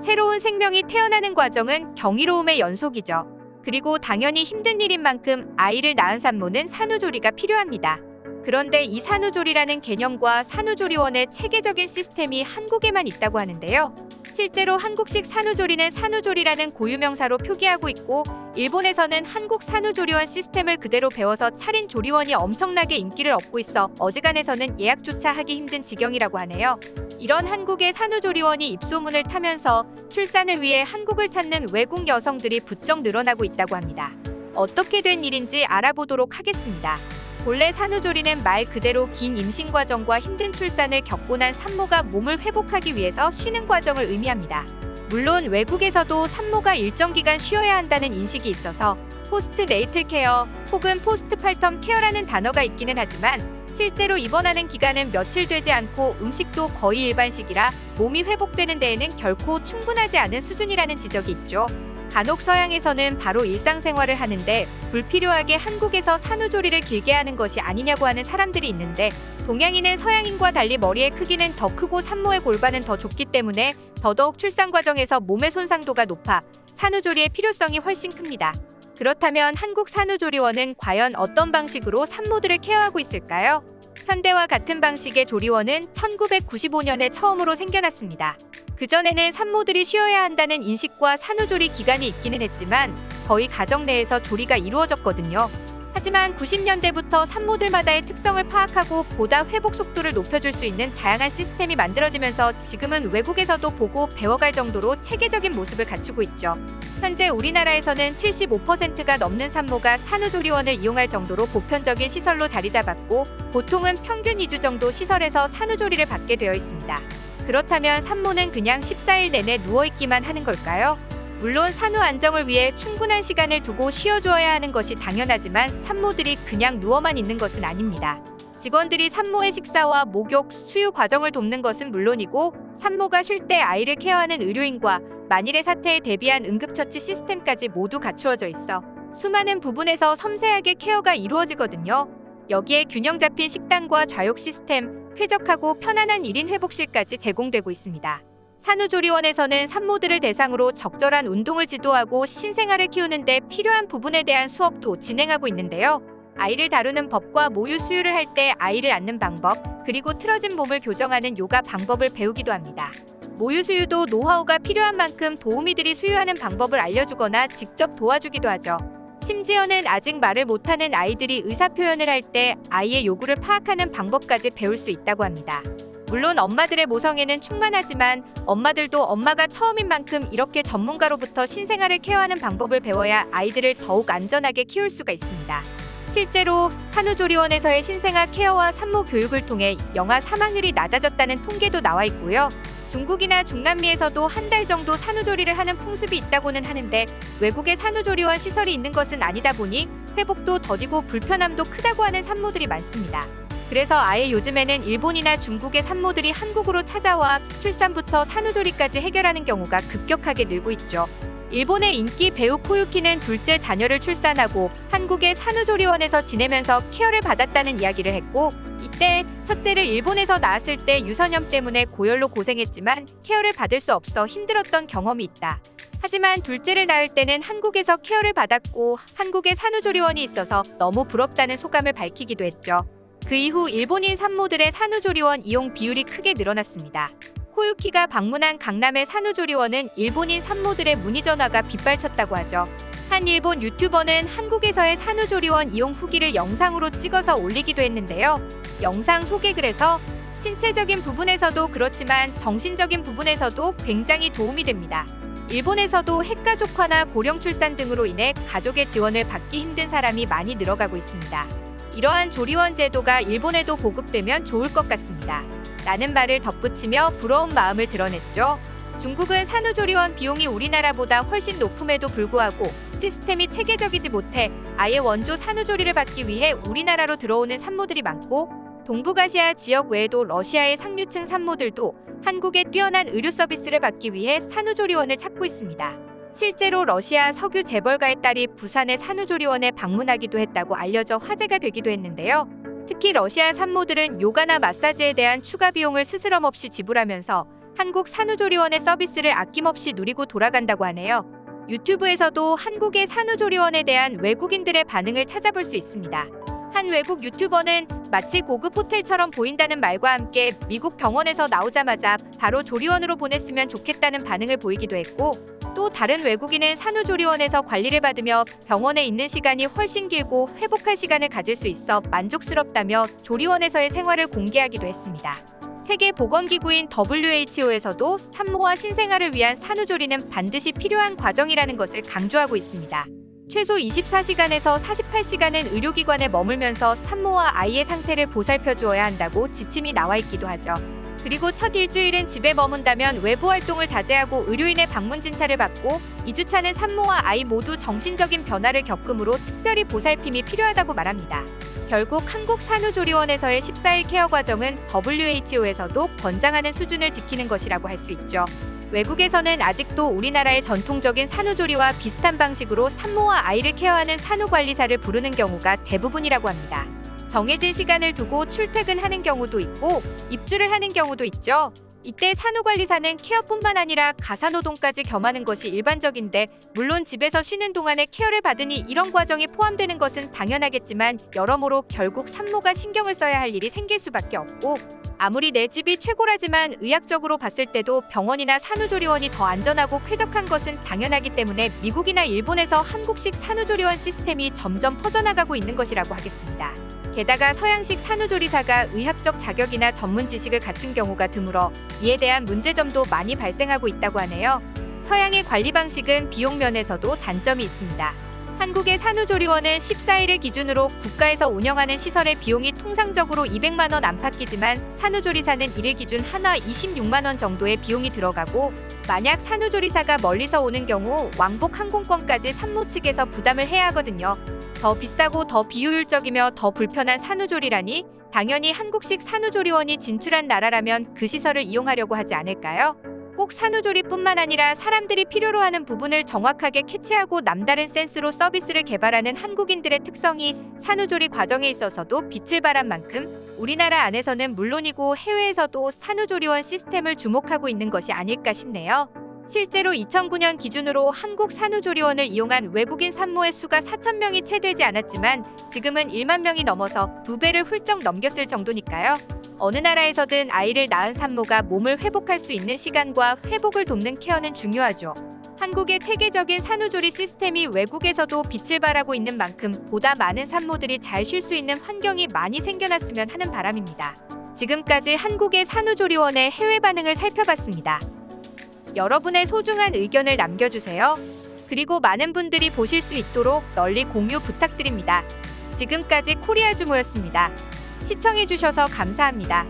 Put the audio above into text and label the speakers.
Speaker 1: 새로운 생명이 태어나는 과정은 경이로움의 연속이죠. 그리고 당연히 힘든 일인 만큼 아이를 낳은 산모는 산후조리가 필요합니다. 그런데 이 산후조리라는 개념과 산후조리원의 체계적인 시스템이 한국에만 있다고 하는데요. 실제로 한국식 산후조리는 산후조리라는 고유명사로 표기하고 있고, 일본에서는 한국 산후조리원 시스템을 그대로 배워서 차린 조리원이 엄청나게 인기를 얻고 있어 어지간해서는 예약조차 하기 힘든 지경이라고 하네요. 이런 한국의 산후조리원이 입소문을 타면서 출산을 위해 한국을 찾는 외국 여성들이 부쩍 늘어나고 있다고 합니다. 어떻게 된 일인지 알아보도록 하겠습니다. 본래 산후조리는 말 그대로 긴 임신 과정과 힘든 출산을 겪고 난 산모가 몸을 회복하기 위해서 쉬는 과정을 의미합니다. 물론 외국에서도 산모가 일정 기간 쉬어야 한다는 인식이 있어서 포스트 네이틀 케어 혹은 포스트팔텀 케어라는 단어가 있기는 하지만 실제로 입원하는 기간은 며칠 되지 않고 음식도 거의 일반식이라 몸이 회복되는 데에는 결코 충분하지 않은 수준이라는 지적이 있죠. 간혹 서양에서는 바로 일상생활을 하는데 불필요하게 한국에서 산후조리를 길게 하는 것이 아니냐고 하는 사람들이 있는데, 동양인은 서양인과 달리 머리의 크기는 더 크고 산모의 골반은 더 좁기 때문에 더더욱 출산 과정에서 몸의 손상도가 높아 산후조리의 필요성이 훨씬 큽니다. 그렇다면 한국 산후조리원은 과연 어떤 방식으로 산모들을 케어하고 있을까요? 현대와 같은 방식의 조리원은 1995년에 처음으로 생겨났습니다. 그전에는 산모들이 쉬어야 한다는 인식과 산후조리 기간이 있기는 했지만 거의 가정 내에서 조리가 이루어졌거든요. 하지만 90년대부터 산모들마다의 특성을 파악하고 보다 회복 속도를 높여줄 수 있는 다양한 시스템이 만들어지면서 지금은 외국에서도 보고 배워갈 정도로 체계적인 모습을 갖추고 있죠. 현재 우리나라에서는 75%가 넘는 산모가 산후조리원을 이용할 정도로 보편적인 시설로 자리 잡았고, 보통은 평균 2주 정도 시설에서 산후조리를 받게 되어 있습니다. 그렇다면 산모는 그냥 14일 내내 누워있기만 하는 걸까요? 물론 산후 안정을 위해 충분한 시간을 두고 쉬어주어야 하는 것이 당연하지만 산모들이 그냥 누워만 있는 것은 아닙니다. 직원들이 산모의 식사와 목욕, 수유 과정을 돕는 것은 물론이고, 산모가 쉴 때 아이를 케어하는 의료인과 만일의 사태에 대비한 응급처치 시스템까지 모두 갖추어져 있어 수많은 부분에서 섬세하게 케어가 이루어지거든요. 여기에 균형 잡힌 식단과 좌욕 시스템, 쾌적하고 편안한 1인 회복실까지 제공되고 있습니다. 산후조리원에서는 산모들을 대상으로 적절한 운동을 지도하고 신생아를 키우는 데 필요한 부분에 대한 수업도 진행하고 있는데요. 아이를 다루는 법과 모유 수유를 할 때 아이를 안는 방법, 그리고 틀어진 몸을 교정하는 요가 방법을 배우기도 합니다. 모유 수유도 노하우가 필요한 만큼 도우미들이 수유하는 방법을 알려주거나 직접 도와주기도 하죠. 심지어는 아직 말을 못하는 아이들이 의사표현을 할 때 아이의 요구를 파악하는 방법까지 배울 수 있다고 합니다. 물론 엄마들의 모성애는 충만하지만 엄마들도 엄마가 처음인 만큼 이렇게 전문가로부터 신생아를 케어하는 방법을 배워야 아이들을 더욱 안전하게 키울 수가 있습니다. 실제로 산후조리원에서의 신생아 케어와 산모 교육을 통해 영아 사망률이 낮아졌다는 통계도 나와 있고요. 중국이나 중남미에서도 한 달 정도 산후조리를 하는 풍습이 있다고는 하는데, 외국에 산후조리원 시설이 있는 것은 아니다 보니 회복도 더디고 불편함도 크다고 하는 산모들이 많습니다. 그래서 아예 요즘에는 일본이나 중국의 산모들이 한국으로 찾아와 출산부터 산후조리까지 해결하는 경우가 급격하게 늘고 있죠. 일본의 인기 배우 코유키는 둘째 자녀를 출산하고 한국의 산후조리원에서 지내면서 케어를 받았다는 이야기를 했고, 이때 첫째를 일본에서 낳았을 때 유선염 때문에 고열로 고생했지만 케어를 받을 수 없어 힘들었던 경험이 있다. 하지만 둘째를 낳을 때는 한국에서 케어를 받았고 한국에 산후조리원이 있어서 너무 부럽다는 소감을 밝히기도 했죠. 그 이후 일본인 산모들의 산후조리원 이용 비율이 크게 늘어났습니다. 코유키가 방문한 강남의 산후조리원은 일본인 산모들의 문의 전화가 빗발쳤다고 하죠. 한 일본 유튜버는 한국에서의 산후조리원 이용 후기를 영상으로 찍어서 올리기도 했는데요. 영상 소개글에서 신체적인 부분에서도 그렇지만 정신적인 부분에서도 굉장히 도움이 됩니다. 일본에서도 핵가족화나 고령 출산 등으로 인해 가족의 지원을 받기 힘든 사람이 많이 늘어가고 있습니다. 이러한 조리원 제도가 일본에도 보급되면 좋을 것 같습니다. 라는 말을 덧붙이며 부러운 마음을 드러냈죠. 중국은 산후조리원 비용이 우리나라보다 훨씬 높음에도 불구하고 시스템이 체계적이지 못해 아예 원조 산후조리를 받기 위해 우리나라로 들어오는 산모들이 많고, 동북아시아 지역 외에도 러시아의 상류층 산모들도 한국의 뛰어난 의료 서비스를 받기 위해 산후조리원을 찾고 있습니다. 실제로 러시아 석유 재벌가의 딸이 부산의 산후조리원에 방문하기도 했다고 알려져 화제가 되기도 했는데요. 특히 러시아 산모들은 요가나 마사지에 대한 추가 비용을 스스럼 없이 지불하면서 한국 산후조리원의 서비스를 아낌없이 누리고 돌아간다고 하네요. 유튜브에서도 한국의 산후조리원에 대한 외국인들의 반응을 찾아볼 수 있습니다. 한 외국 유튜버는 마치 고급 호텔처럼 보인다는 말과 함께 미국 병원에서 나오자마자 바로 조리원으로 보냈으면 좋겠다는 반응을 보이기도 했고, 또 다른 외국인은 산후조리원에서 관리를 받으며 병원에 있는 시간이 훨씬 길고 회복할 시간을 가질 수 있어 만족스럽다며 조리원에서의 생활을 공개하기도 했습니다. 세계보건기구인 WHO에서도 산모와 신생아를 위한 산후조리는 반드시 필요한 과정이라는 것을 강조하고 있습니다. 최소 24시간에서 48시간은 의료기관에 머물면서 산모와 아이의 상태를 보살펴 주어야 한다고 지침이 나와 있기도 하죠. 그리고 첫 일주일은 집에 머문다면 외부 활동을 자제하고 의료인의 방문 진찰을 받고 2주차는 산모와 아이 모두 정신적인 변화를 겪으므로 특별히 보살핌이 필요하다고 말합니다. 결국 한국 산후조리원에서의 14일 케어 과정은 WHO에서도 권장하는 수준을 지키는 것이라고 할 수 있죠. 외국에서는 아직도 우리나라의 전통적인 산후조리와 비슷한 방식으로 산모와 아이를 케어하는 산후관리사를 부르는 경우가 대부분이라고 합니다. 정해진 시간을 두고 출퇴근하는 경우도 있고 입주를 하는 경우도 있죠. 이때 산후관리사는 케어뿐만 아니라 가사노동까지 겸하는 것이 일반적인데, 물론 집에서 쉬는 동안에 케어를 받으니 이런 과정이 포함되는 것은 당연하겠지만 여러모로 결국 산모가 신경을 써야 할 일이 생길 수밖에 없고, 아무리 내 집이 최고라지만 의학적으로 봤을 때도 병원이나 산후조리원이 더 안전하고 쾌적한 것은 당연하기 때문에 미국이나 일본에서 한국식 산후조리원 시스템이 점점 퍼져나가고 있는 것이라고 하겠습니다. 게다가 서양식 산후조리사가 의학적 자격이나 전문 지식을 갖춘 경우가 드물어 이에 대한 문제점도 많이 발생하고 있다고 하네요. 서양의 관리 방식은 비용 면에서도 단점이 있습니다. 한국의 산후조리원은 14일을 기준으로 국가에서 운영하는 시설의 비용이 통상적으로 200만 원 안팎이지만 산후조리사는 1일 기준 하나 26만 원 정도의 비용이 들어가고, 만약 산후조리사가 멀리서 오는 경우 왕복 항공권까지 산모 측에서 부담을 해야 하거든요. 더 비싸고 더 비효율적이며 더 불편한 산후조리라니 당연히 한국식 산후조리원이 진출한 나라라면 그 시설을 이용하려고 하지 않을까요? 꼭 산후조리뿐만 아니라 사람들이 필요로 하는 부분을 정확하게 캐치하고 남다른 센스로 서비스를 개발하는 한국인들의 특성이 산후조리 과정에 있어서도 빛을 발한 만큼 우리나라 안에서는 물론이고 해외에서도 산후조리원 시스템을 주목하고 있는 것이 아닐까 싶네요. 실제로 2009년 기준으로 한국 산후조리원을 이용한 외국인 산모의 수가 4,000명이 채 되지 않았지만 지금은 1만 명이 넘어서 2배를 훌쩍 넘겼을 정도니까요. 어느 나라에서든 아이를 낳은 산모가 몸을 회복할 수 있는 시간과 회복을 돕는 케어는 중요하죠. 한국의 체계적인 산후조리 시스템이 외국에서도 빛을 발하고 있는 만큼 보다 많은 산모들이 잘 쉴 수 있는 환경이 많이 생겨났으면 하는 바람입니다. 지금까지 한국의 산후조리원의 해외 반응을 살펴봤습니다. 여러분의 소중한 의견을 남겨주세요. 그리고 많은 분들이 보실 수 있도록 널리 공유 부탁드립니다. 지금까지 코리아주모였습니다. 시청해주셔서 감사합니다.